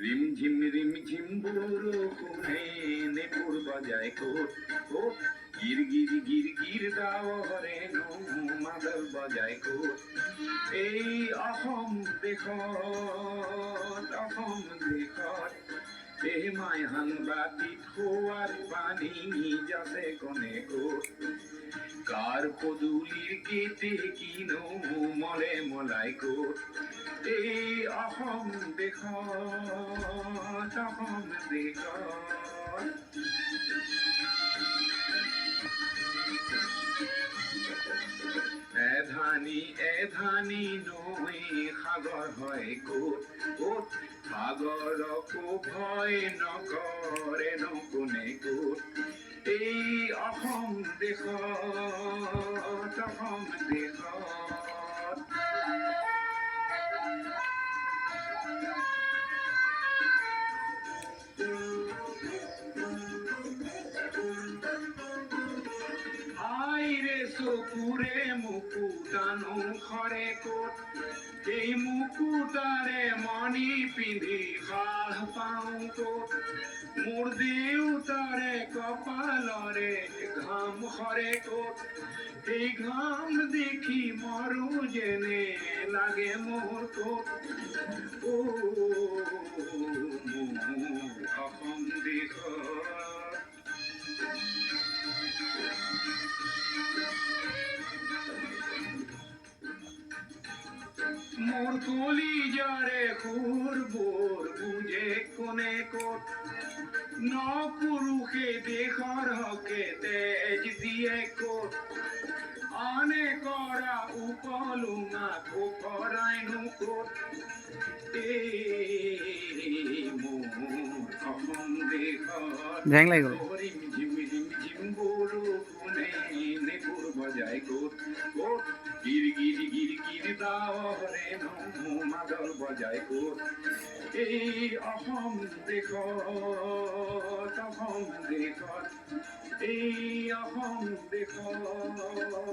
ৰিমঝিম বৰষুণে নেপুৰ বাজায় coat coat গিৰ গিৰ দাও হৰে মাদল বাজায় কোট এই অসম দেশত এ মাইহান বাতিত খোৱাৰ পানী যাতে কনে কোট কাৰ পদূলিৰ কেতে কিনো মলে মলাই কোট এই অসম দেশত এধানি নৈ সাগৰ হয় কোট কোট সাগৰকো ভয় নকৰে কোনে কোট এই অসম দেশত আইৰে চকুৰে মুকুতানো খৰে কোট এই মুকুতাৰে মণি পিন্ধি ভাল পাওঁ কোট মোৰ দেউতাৰে কপালৰে ঘাম খৰে কোট এই ঘাম দেখি মৰো যেনে লাগে মোৰ কোট ও মোৰ অসম দেশত মোৰ কলিজাৰে খুৰবোৰ বুঝে কোনে কোট ন পুৰুষে দেশৰ হকে তেজ দিয়ে কোট আনে কৰা উপলুঙা কৰাইনো কোট মোৰ অসম দেশত ঝিম বৰষুণে নেপুৰ বজায় কোট কোট গিৰ দাও হৰে মাদল বজায় কোট এই অসম দেশত এই অসম দেশত